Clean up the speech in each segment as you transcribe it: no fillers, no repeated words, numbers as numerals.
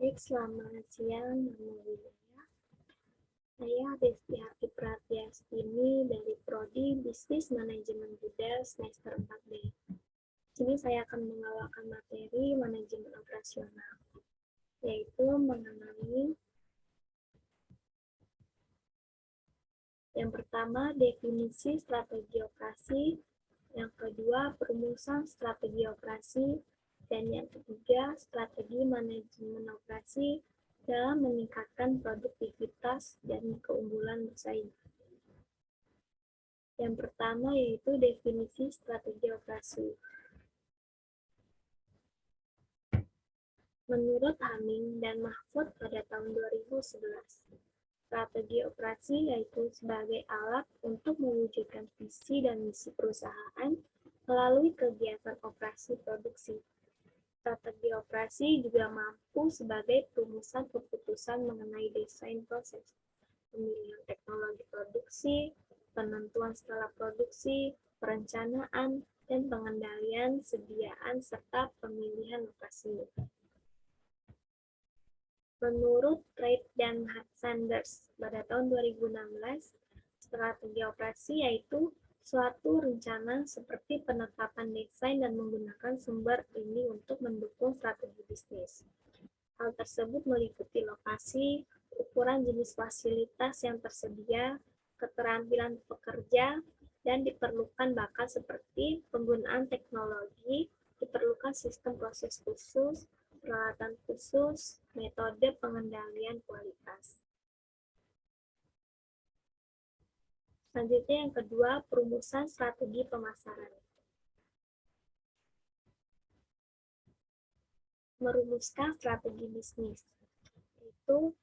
Baik, selamat siang, nama Widya. Saya Desti Harti Pratiastini dari Prodi Bisnis Manajemen Budha semester 4B. Di sini saya akan membawakan materi manajemen operasional, yaitu mengenai yang pertama definisi strategi operasi, yang kedua perumusan strategi operasi, dan yang ketiga strategi manajemen operasi dalam meningkatkan produktivitas dan keunggulan bersaing. Yang pertama yaitu definisi strategi operasi. Menurut Haming dan Mahfud pada tahun 2011, strategi operasi yaitu sebagai alat untuk mewujudkan visi dan misi perusahaan melalui kegiatan operasi produksi. Strategi operasi juga mampu sebagai perumusan keputusan mengenai desain proses, pemilihan teknologi produksi, penentuan skala produksi, perencanaan, dan pengendalian sediaan serta pemilihan lokasi. Menurut Reid dan Sanders pada tahun 2016, strategi operasi yaitu suatu rencana seperti penetapan desain dan menggunakan sumber ini untuk mendukung strategi bisnis. Hal tersebut meliputi lokasi, ukuran jenis fasilitas yang tersedia, keterampilan pekerja, dan diperlukan bakat seperti penggunaan teknologi, diperlukan sistem proses khusus, peralatan khusus, metode pengendalian kualitas. Selanjutnya yang kedua, perumusan strategi pemasaran. Merumuskan strategi bisnis. Itu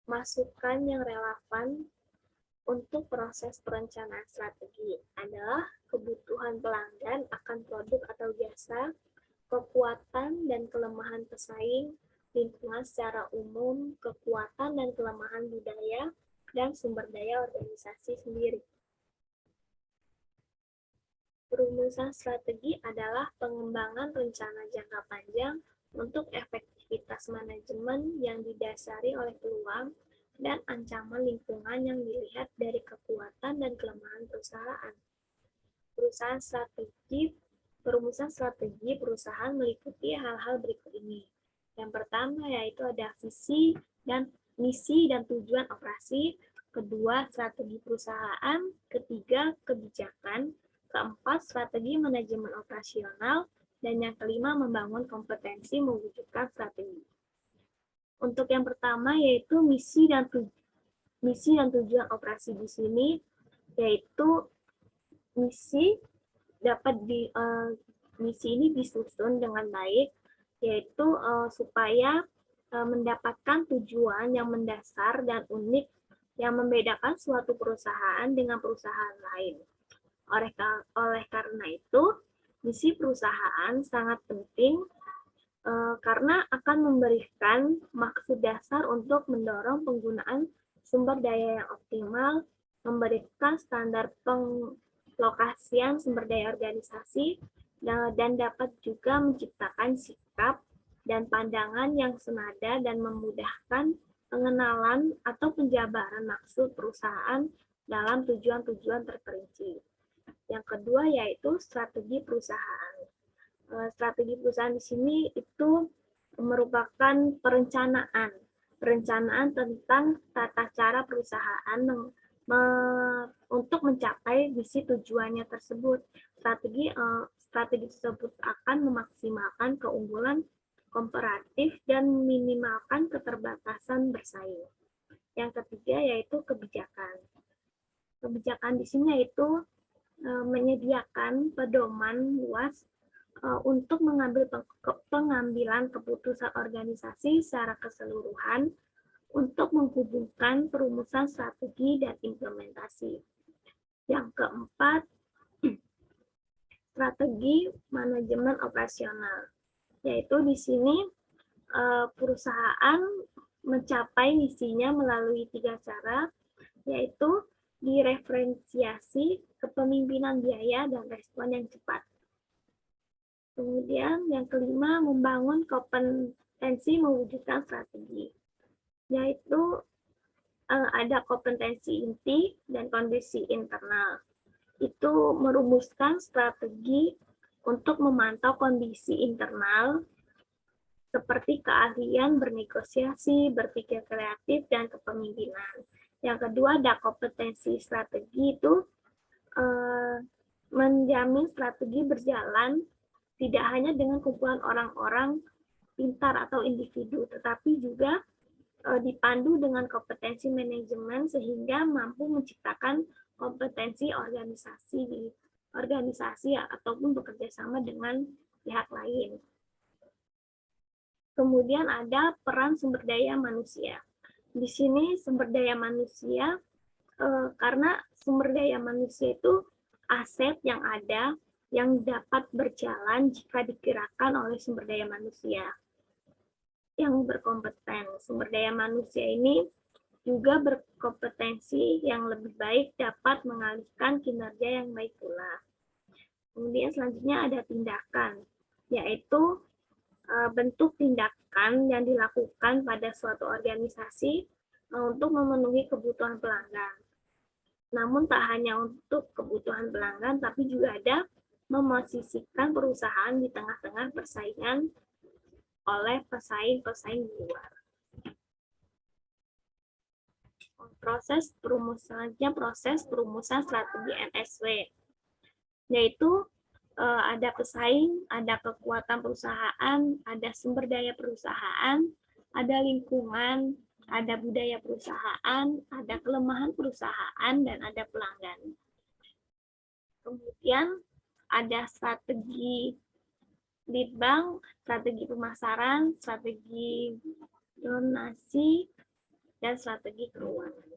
masukan yang relevan untuk proses perencanaan strategi adalah kebutuhan pelanggan akan produk atau jasa, kekuatan dan kelemahan pesaing, lingkungan secara umum, kekuatan dan kelemahan budaya, dan sumber daya organisasi sendiri. Perumusan strategi adalah pengembangan rencana jangka panjang untuk efektivitas manajemen yang didasari oleh peluang dan ancaman lingkungan yang dilihat dari kekuatan dan kelemahan perusahaan. Perumusan strategi perusahaan meliputi hal-hal berikut ini. Yang pertama yaitu ada visi dan misi dan tujuan operasi, kedua strategi perusahaan, ketiga kebijakan, keempat strategi manajemen operasional, dan yang kelima membangun kompetensi mewujudkan strategi. Untuk yang pertama yaitu misi dan tujuan operasi di sini, yaitu misi ini disusun dengan baik, yaitu supaya mendapatkan tujuan yang mendasar dan unik yang membedakan suatu perusahaan dengan perusahaan lain. Oleh karena itu, misi perusahaan sangat penting karena akan memberikan maksud dasar untuk mendorong penggunaan sumber daya yang optimal, memberikan standar penglokasian sumber daya organisasi, dan dapat juga menciptakan sikap dan pandangan yang senada dan memudahkan pengenalan atau penjabaran maksud perusahaan dalam tujuan-tujuan terperinci. Yang kedua yaitu strategi perusahaan. Strategi perusahaan di sini itu merupakan perencanaan tentang tata cara perusahaan untuk mencapai visi tujuannya tersebut. Strategi tersebut akan memaksimalkan keunggulan komparatif dan minimalkan keterbatasan bersaing. Yang ketiga yaitu kebijakan. Kebijakan di sini yaitu menyediakan pedoman luas untuk mengambil pengambilan keputusan organisasi secara keseluruhan untuk menghubungkan perumusan strategi dan implementasi. Yang keempat, strategi manajemen operasional, yaitu di sini perusahaan mencapai misinya melalui 3 cara, yaitu direferensiasi, kepemimpinan biaya, dan respon yang cepat. Kemudian yang kelima, membangun kompetensi mewujudkan strategi, yaitu ada kompetensi inti dan kondisi internal. Itu merumuskan strategi untuk memantau kondisi internal seperti keahlian bernegosiasi, berpikir kreatif, dan kepemimpinan. Yang kedua, ada kompetensi strategi itu menjamin strategi berjalan tidak hanya dengan kumpulan orang-orang pintar atau individu, tetapi juga dipandu dengan kompetensi manajemen sehingga mampu menciptakan kompetensi organisasi ataupun bekerja sama dengan pihak lain. Kemudian ada peran sumber daya manusia. Di sini sumber daya manusia, karena sumber daya manusia itu aset yang ada yang dapat berjalan jika digerakkan oleh sumber daya manusia yang berkompeten. Sumber daya manusia ini juga berkompetensi yang lebih baik dapat mengalihkan kinerja yang baik pula. Kemudian selanjutnya ada tindakan, yaitu bentuk tindakan yang dilakukan pada suatu organisasi untuk memenuhi kebutuhan pelanggan. Namun tak hanya untuk kebutuhan pelanggan, tapi juga ada memosisikan perusahaan di tengah-tengah persaingan oleh pesaing-pesaing di luar. Proses perumusan strategi NSW, yaitu ada pesaing, ada kekuatan perusahaan, ada sumber daya perusahaan, ada lingkungan, ada budaya perusahaan, ada kelemahan perusahaan, dan ada pelanggan. Kemudian ada strategi lead bank, strategi pemasaran, strategi donasi, dan strategi keuangan.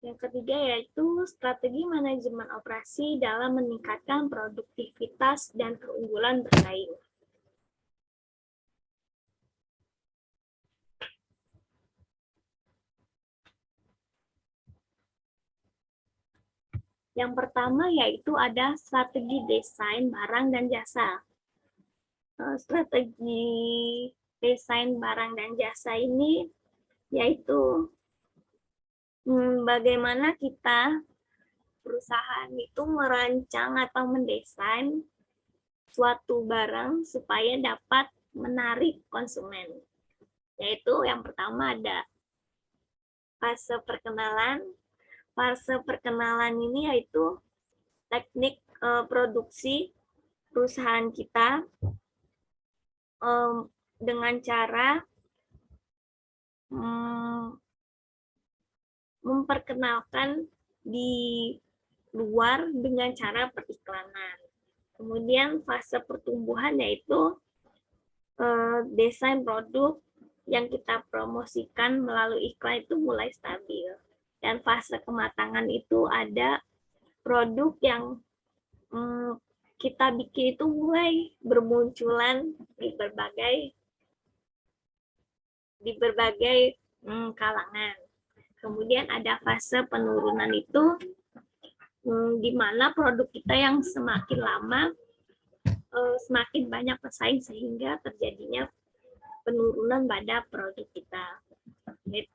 Yang ketiga yaitu strategi manajemen operasi dalam meningkatkan produktivitas dan keunggulan bersaing. Yang pertama yaitu ada strategi desain barang dan jasa. Strategi desain barang dan jasa ini yaitu bagaimana kita perusahaan itu merancang atau mendesain suatu barang supaya dapat menarik konsumen. Yaitu yang pertama ada fase perkenalan. Fase perkenalan ini yaitu teknik produksi perusahaan kita dengan cara memperkenalkan di luar dengan cara periklanan. Kemudian fase pertumbuhan yaitu desain produk yang kita promosikan melalui iklan itu mulai stabil. Dan fase kematangan itu ada produk yang kita bikin itu mulai bermunculan di berbagai kalangan. Kemudian ada fase penurunan itu di mana produk kita yang semakin lama semakin banyak pesaing sehingga terjadinya penurunan pada produk kita.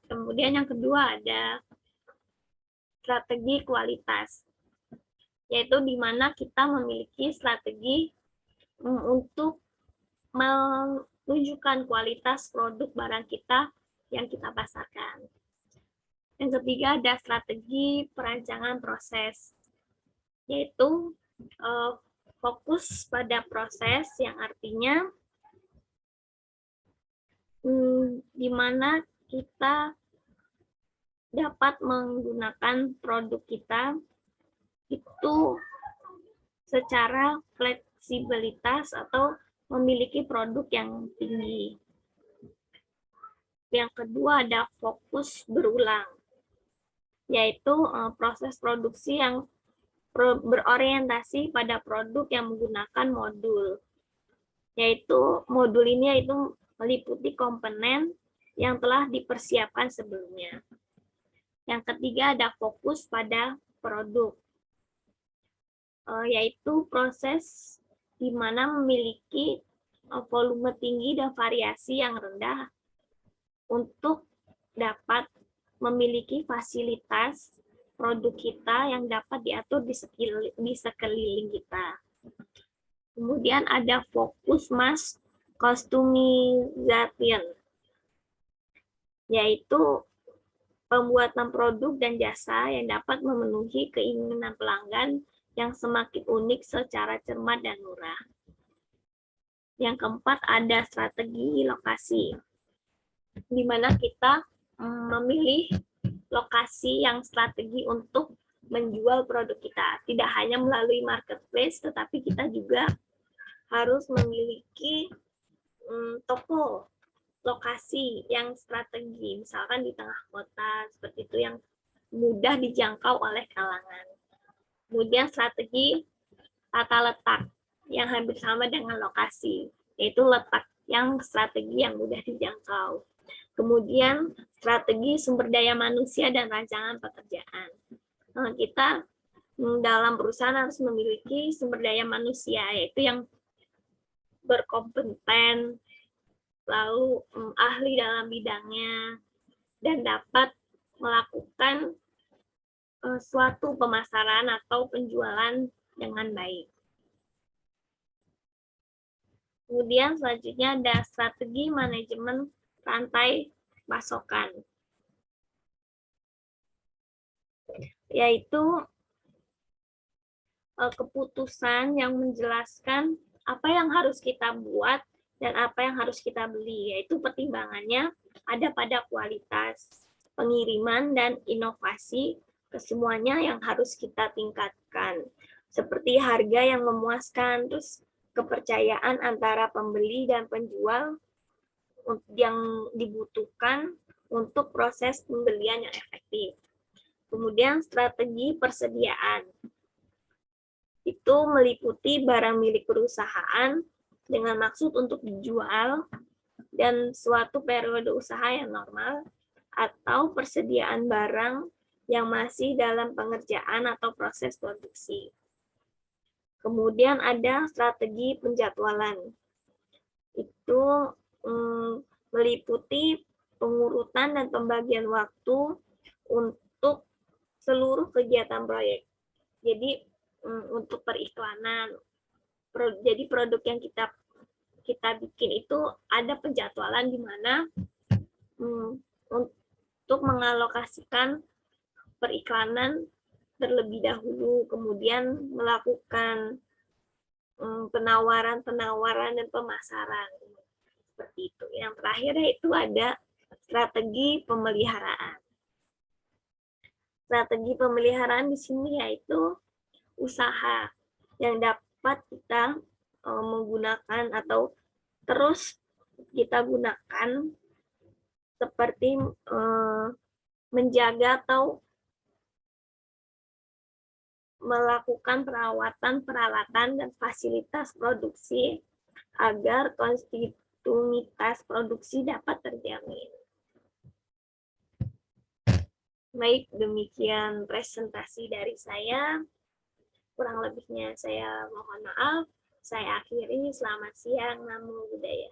Kemudian yang kedua ada strategi kualitas, yaitu di mana kita memiliki strategi untuk menunjukkan kualitas produk barang kita yang kita pasarkan. Yang ketiga ada strategi perancangan proses, yaitu fokus pada proses yang artinya di mana kita dapat menggunakan produk kita itu secara fleksibilitas atau memiliki produk yang tinggi. Yang kedua ada fokus berulang, yaitu proses produksi yang berorientasi pada produk yang menggunakan modul. Yaitu modul ini yaitu meliputi komponen yang telah dipersiapkan sebelumnya. Yang ketiga ada fokus pada produk, yaitu proses di mana memiliki volume tinggi dan variasi yang rendah untuk dapat memiliki fasilitas produk kita yang dapat diatur di sekeliling kita. Kemudian ada fokus mass customization, yaitu pembuatan produk dan jasa yang dapat memenuhi keinginan pelanggan yang semakin unik secara cermat dan murah. Yang keempat ada strategi lokasi, di mana kita memilih lokasi yang strategi untuk menjual produk kita. Tidak hanya melalui marketplace, tetapi kita juga harus memiliki toko lokasi yang strategi, misalkan di tengah kota, seperti itu yang mudah dijangkau oleh kalangan. Kemudian strategi tata letak yang hampir sama dengan lokasi, yaitu letak yang strategi yang mudah dijangkau. Kemudian strategi sumber daya manusia dan rancangan pekerjaan. Kita dalam perusahaan harus memiliki sumber daya manusia, yaitu yang berkompeten, lalu ahli dalam bidangnya, dan dapat melakukan suatu pemasaran atau penjualan dengan baik. Kemudian selanjutnya ada strategi manajemen rantai pasokan, yaitu keputusan yang menjelaskan apa yang harus kita buat dan apa yang harus kita beli, yaitu pertimbangannya ada pada kualitas, pengiriman, dan inovasi, kesemuanya yang harus kita tingkatkan, seperti harga yang memuaskan, terus kepercayaan antara pembeli dan penjual yang dibutuhkan untuk proses pembelian yang efektif. Kemudian strategi persediaan, itu meliputi barang milik perusahaan dengan maksud untuk dijual dan suatu periode usaha yang normal, atau persediaan barang yang masih dalam pengerjaan atau proses produksi. Kemudian ada strategi penjadwalan. Itu meliputi pengurutan dan pembagian waktu untuk seluruh kegiatan proyek. Jadi untuk periklanan, jadi produk yang kita bikin itu ada penjadwalan di mana untuk mengalokasikan periklanan terlebih dahulu, kemudian melakukan penawaran dan pemasaran, seperti itu. Yang terakhir itu ada strategi pemeliharaan. Strategi pemeliharaan di sini yaitu usaha yang dapat kita menggunakan atau terus kita gunakan, seperti menjaga atau melakukan perawatan, peralatan, dan fasilitas produksi agar kontinuitas produksi dapat terjamin. Baik, demikian presentasi dari saya. Kurang lebihnya saya mohon maaf. Saya akhiri. Selamat siang. Namo Buddhaya.